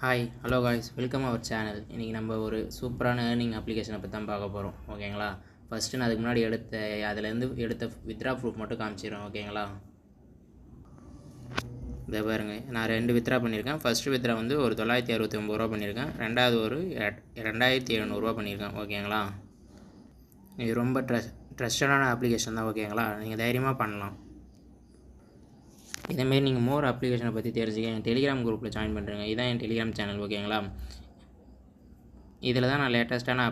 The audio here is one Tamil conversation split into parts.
Hi hello guys welcome our channel. இன்றைக்கி நம்ம ஒரு சூப்பரான ஏர்னிங் அப்ளிகேஷனை பற்றி தான் பார்க்க போகிறோம். ஓகேங்களா? ஃபஸ்ட்டு நான் அதுக்கு முன்னாடி அதிலேருந்து எடுத்த வித்ரா ப்ரூஃப் மட்டும் காமிச்சிடுறேன். ஓகேங்களா? இதை பாருங்கள், நான் 2 வித்ரா பண்ணியிருக்கேன். ஃபஸ்ட்டு வித்ரா வந்து ஒரு 969 பண்ணியிருக்கேன். ரெண்டாவது ஒரு 2700 பண்ணியிருக்கேன். ஓகேங்களா? இது ரொம்ப ட்ரஸ்டடான அப்ளிகேஷன் தான். ஓகேங்களா? நீங்கள் தைரியமாக பண்ணலாம். இதேமாரி நீங்கள் மோர் அப்ளிகேஷனை பற்றி தெரிஞ்சுக்க என் டெலிகிராம் குரூப்பில் ஜாயின் பண்ணுறேங்க. இதான் என் டெலிகிராம் சேனல். ஓகேங்களா? இதில் தான் நான் லேட்டஸ்ட்டான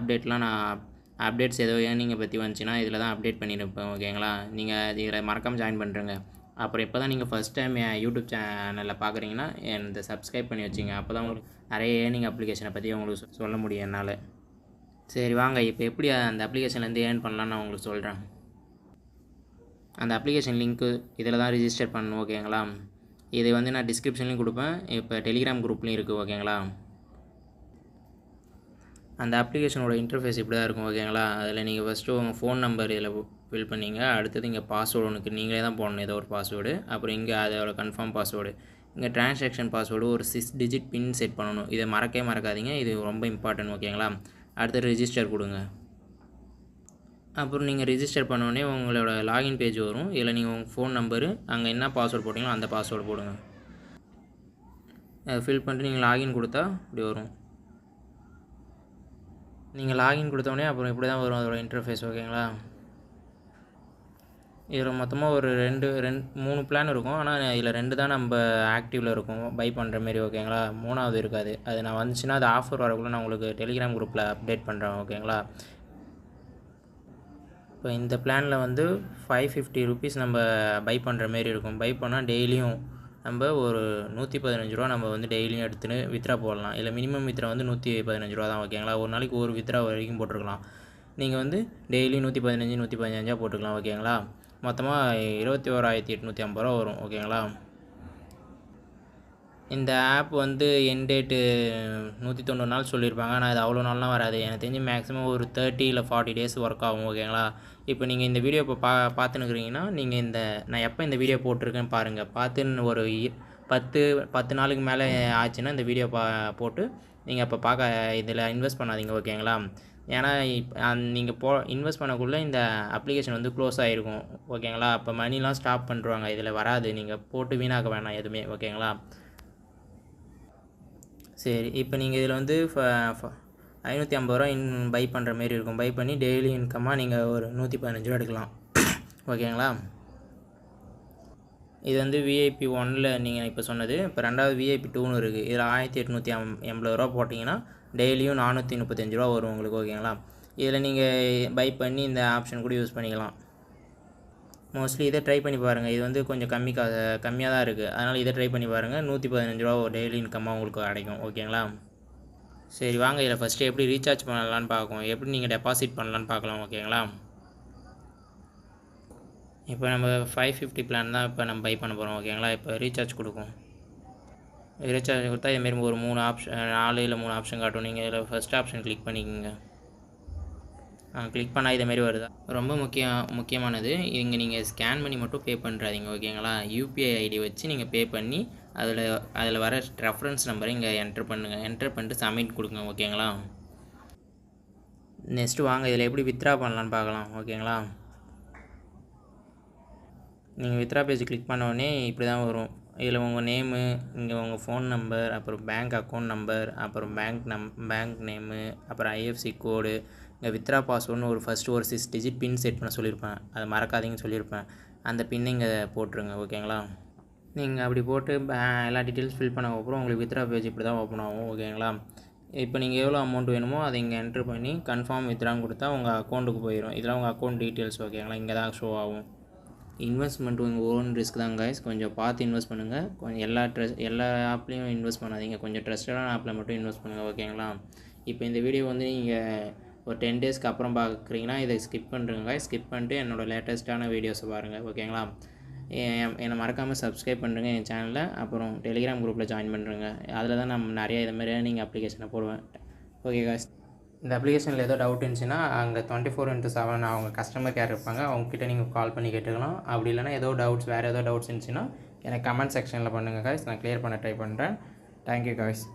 அப்டேட்ஸ் ஏதோ ஏர்னிங்கை பற்றி வந்துச்சுன்னா இதில் தான் அப்டேட் பண்ணியிருப்பேன். ஓகேங்களா? நீங்கள் இதில் மறக்காமல் ஜாயின் பண்ணுறேங்க. அப்புறம் இப்போ தான் நீங்கள் ஃபஸ்ட் டைம் என் யூடியூப் சேனலில் பார்க்குறீங்கன்னா இந்த சப்ஸ்கிரைப் பண்ணி வச்சுங்க. அப்போ தான் உங்களுக்கு நிறைய ஏர்னிங் அப்ளிகேஷனை பற்றி உங்களுக்கு சொல்ல முடியும் என்னால். சரி வாங்க, இப்போ எப்படி அந்த அப்ளிகேஷன்லேருந்து ஏர்ன் பண்ணலான்னு நான் உங்களுக்கு சொல்கிறேன். அந்த அப்ளிகேஷன் லிங்க்கு இதில் தான் ரிஜிஸ்டர் பண்ணணும். ஓகேங்களா? இது வந்து நான் டிஸ்கிரிப்ஷன்லையும் கொடுப்பேன், இப்போ டெலிகிராம் குரூப்லேயும் இருக்குது. ஓகேங்களா? அந்த அப்ளிகேஷனோட இன்டர்ஃபேஸ் இப்படி தான் இருக்கும். ஓகேங்களா? அதில் நீங்கள் ஃபஸ்ட்டு உங்கள் ஃபோன் நம்பர் இதில் ஃபில் பண்ணிங்க. அடுத்தது இங்கே பாஸ்வேர்டு ஒன்று நீங்களே தான் போடணும், ஏதோ ஒரு பாஸ்வேர்டு. அப்புறம் இங்கே அதோட கன்ஃபார்ம் பாஸ்வேர்டு. இங்கே ட்ரான்சாக்ஷன் பாஸ்வேர்டு ஒரு 6 டிஜிட் பின் செட் பண்ணணும். இதை மறக்காதீங்க, இது ரொம்ப இம்பார்ட்டன்ட். ஓகேங்களா? அடுத்து ரிஜிஸ்டர் கொடுங்க. அப்புறம் நீங்கள் ரிஜிஸ்டர் பண்ணோடனே உங்களோட லாகின் பேஜ் வரும். இதில் நீங்கள் உங்கள் ஃபோன் நம்பரு அங்கே என்ன பாஸ்வேர்டு போட்டிங்களோ அந்த பாஸ்வேர்டு போடுங்க. அதை ஃபில் பண்ணிட்டு நீங்கள் லாகின் கொடுத்தா இப்படி வரும். நீங்கள் லாகின் கொடுத்தோடனே அப்புறம் இப்படி தான் வரும் அதோட இன்டர்ஃபேஸ். ஓகேங்களா? இதில் மொத்தமாக ஒரு 3 பிளான் இருக்கும். ஆனால் இதில் 2 தான் நம்ம ஆக்டிவில் இருக்கும் பை பண்ணுற மாரி. ஓகேங்களா? 3வது இருக்காது. அது நான் வந்துச்சுன்னா அது ஆஃபர் வரக்குள்ளே நான் உங்களுக்கு டெலிகிராம் குரூப்பில் அப்டேட் பண்ணுறேன். ஓகேங்களா? இப்போ இந்த பிளானில் வந்து 550 ருபீஸ் நம்ம பை பண்ணுற மாரி இருக்கும். பை பண்ணால் டெய்லியும் நம்ம ஒரு 115 ரூபா நம்ம வந்து டெய்லியும் எடுத்துன்னு வித்ரா போடலாம். இல்லை மினிமம் வித்ரா வந்து 115 ரூபா தான். ஓகேங்களா? ஒரு நாளைக்கு ஒரு வித்ரா வரைக்கும் போட்டுருக்கலாம். நீங்கள் வந்து டெய்லி 115 போட்டுக்கலாம். ஓகேங்களா? மொத்தமாக 21,850 ரூபா வரும். ஓகேங்களா? இந்த ஆப் வந்து என் டேட்டு 190 நாள் சொல்லியிருப்பாங்க. ஆனால் அது அவ்வளோ நாள்லாம் வராது. எனக்கு தெரிஞ்சு மேக்ஸிமம் ஒரு 30 இல்லை 40 டேஸ் ஒர்க் ஆகும். ஓகேங்களா? இப்போ நீங்கள் இந்த வீடியோ இப்போ பார்த்துன்னுக்குறீங்கன்னா நீங்கள் நான் எப்போ இந்த வீடியோ போட்டிருக்கேன்னு பாருங்கள். பார்த்துன்னு ஒரு 10 நாளுக்கு மேலே ஆச்சுன்னா இந்த வீடியோ போட்டு நீங்கள் அப்போ இதில் இன்வெஸ்ட் பண்ணாதீங்க. ஓகேங்களா? ஏன்னா நீங்கள் இன்வெஸ்ட் பண்ணக்குள்ளே இந்த அப்ளிகேஷன் வந்து க்ளோஸ் ஆகிருக்கும். ஓகேங்களா? அப்போ மணிலாம் ஸ்டாப் பண்ணுறாங்க. இதில் வராது. நீங்கள் போட்டு வீணாக்க வேணாம் எதுவுமே. ஓகேங்களா? சரி, இப்போ நீங்கள் இதில் வந்து 550 ரூபா பை பண்ணுற மாரி இருக்கும். பை பண்ணி டெய்லி இன்கம்மாக நீங்கள் ஒரு 115 ரூபா எடுக்கலாம். ஓகேங்களா? இது வந்து விஐபி 1ல் நீங்கள் இப்போ சொன்னது. இப்போ ரெண்டாவது விஐபி 2ன்னு இருக்குது. இதில் 1880 ரூபா போட்டிங்கன்னா டெய்லியும் 435 ரூபா வரும் உங்களுக்கு. ஓகேங்களா? இதில் நீங்கள் பை பண்ணி இந்த ஆப்ஷன் கூட யூஸ் பண்ணிக்கலாம். மோஸ்ட்லி இதை ட்ரை பண்ணி பாருங்கள். இது வந்து கொஞ்சம் கம்மியாக தான் இருக்குது. அதனால் இதை ட்ரை பண்ணி பாருங்கள். 115 ரூபா டெய்லி இன்கம்மாக உங்களுக்கு கிடைக்கும். ஓகேங்களா? சரி வாங்க, இதில் ஃபஸ்ட்டு எப்படி ரீசார்ஜ் பண்ணலான்னு பார்ப்போம். எப்படி நீங்கள் டெபாசிட் பண்ணலான்னு பார்க்கலாம். ஓகேங்களா? இப்போ நம்ம 550 பிளான் தான் இப்போ நம்ம பை பண்ண போகிறோம். ஓகேங்களா? இப்போ ரீசார்ஜ் கொடுக்கும். ரீசார்ஜ் கொடுத்தா இதுமாரி ஒரு 4 இல்லை 3 ஆப்ஷன் காட்டும். நீங்கள் இதில் ஃபஸ்ட் ஆப்ஷன் கிளிக் பண்ணிக்கோங்க. கிளிக் பண்ணால் இதேமாரி வருதா? ரொம்ப முக்கியமானது, இங்கே நீங்கள் ஸ்கேன் பண்ணி மட்டும் பே பண்ணுறாதீங்க. ஓகேங்களா? யூபிஐ ஐடி வச்சு நீங்கள் பே பண்ணி அதில் வர ரெஃபரன்ஸ் நம்பரை இங்கே என்ட்ரு பண்ணுங்கள். என்ட்ரு பண்ணிட்டு சப்மிட் கொடுங்க. ஓகேங்களா? நெக்ஸ்ட்டு வாங்க, இதில் எப்படி வித்ரா பண்ணலான்னு பார்க்கலாம். ஓகேங்களா? நீங்கள் வித்ரா பேஜ் கிளிக் பண்ணோடனே இப்படி தான் வரும். இதில் உங்கள் நேமு, இங்கே உங்கள் ஃபோன் நம்பர், அப்புறம் பேங்க் அக்கௌண்ட் நம்பர், அப்புறம் பேங்க் நேமு, அப்புறம் ஐஎஃப்சி கோடு, இங்கே வித்ரா பாஸ்வேர்டுன்னு ஃபஸ்ட்டு ஒரு 6 டிஜிட் பின் செட் பண்ண சொல்லியிருப்பேன். அதை மறக்காதீங்கன்னு சொல்லியிருப்பேன். அந்த பின்னை இங்கே போட்டுருங்க. ஓகேங்களா? நீங்கள் அப்படி போட்டு எல்லா டீட்டெயில்ஸ் ஃபில் பண்ணக்கப்புறம் உங்களுக்கு வித்ரா பேஜ் இப்படி தான் ஓப்பன் ஆகும். ஓகேங்களா? இப்போ நீங்கள் எவ்வளோ அமௌண்ட் வேணுமோ அதை இங்கே என்ட்ரு பண்ணி கன்ஃபார்ம் வித்ரான்னு கொடுத்தா உங்கள் அக்கௌண்ட்டுக்கு போயிடும். இதெல்லாம் உங்கள் அக்கௌண்ட் டீட்டெயில்ஸ். ஓகேங்களா? இங்கே தான் ஷோ ஆகும். இன்வெஸ்ட்மெண்ட் உங்கள் ஓன் ரிஸ்க் தான் கைஸ். கொஞ்சம் பார்த்து இன்வெஸ்ட் பண்ணுங்கள். கொஞ்சம் எல்லா ஆப்லேயும் இன்வெஸ்ட் பண்ணாதீங்க. கொஞ்சம் ட்ரஸ்டடான ஆப்பில் மட்டும் இன்வெஸ்ட் பண்ணுங்கள். ஓகேங்களா? இப்போ இந்த வீடியோ வந்து நீங்கள் ஒரு 10 டேஸ்க்கு அப்புறம் பார்க்குறீங்கன்னா இதை ஸ்கிப் பண்ணுறங்க. ஸ்கிப் பண்ணிட்டு என்னோடய லேட்டஸ்ட்டான வீடியோஸை பாருங்கள். ஓகேங்களா? என்னை மறக்காமல் சப்ஸ்கிரைப் பண்ணுறங்க என் சேனலில். அப்புறம் டெலிகிராம் குரூப்பில் ஜாயின் பண்ணுறங்க. அதில் தான் நான் நிறைய இது மாதிரி நீங்கள் அப்ளிகேஷனை போடுவேன். ஓகே காய்ஸ், இந்த அப்ளிகேஷனில் ஏதோ டவுட் இருந்துச்சுன்னா அங்கே 24/7 அவங்க கஸ்டமர் கேர் இருப்பாங்க. அவங்ககிட்ட நீங்கள் கால் பண்ணி கேட்டுக்கலாம். அப்படி இல்லைனா வேறு ஏதோ டவுட்ஸ் இருந்துச்சுன்னா எனக்கு கமெண்ட் செக்ஷனில் பண்ணுங்கள் காய்ஸ். நான் க்ளியர் பண்ண ட்ரை பண்ணுறேன். Thank you guys.